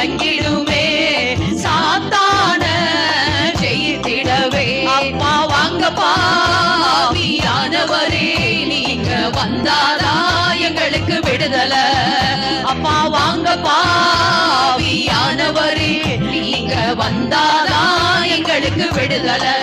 விளங்கிடுமே சாத்தான ஜெயித்திடவே. அப்பா வாங்கப்பா ஆவியானவரே, நீங்க வந்தாதா எங்களுக்கு விடுதலை. அப்பா வாங்கப்பா ஆவியானவரே, நீங்க வந்தாதா எங்களுக்கு விடுதலை.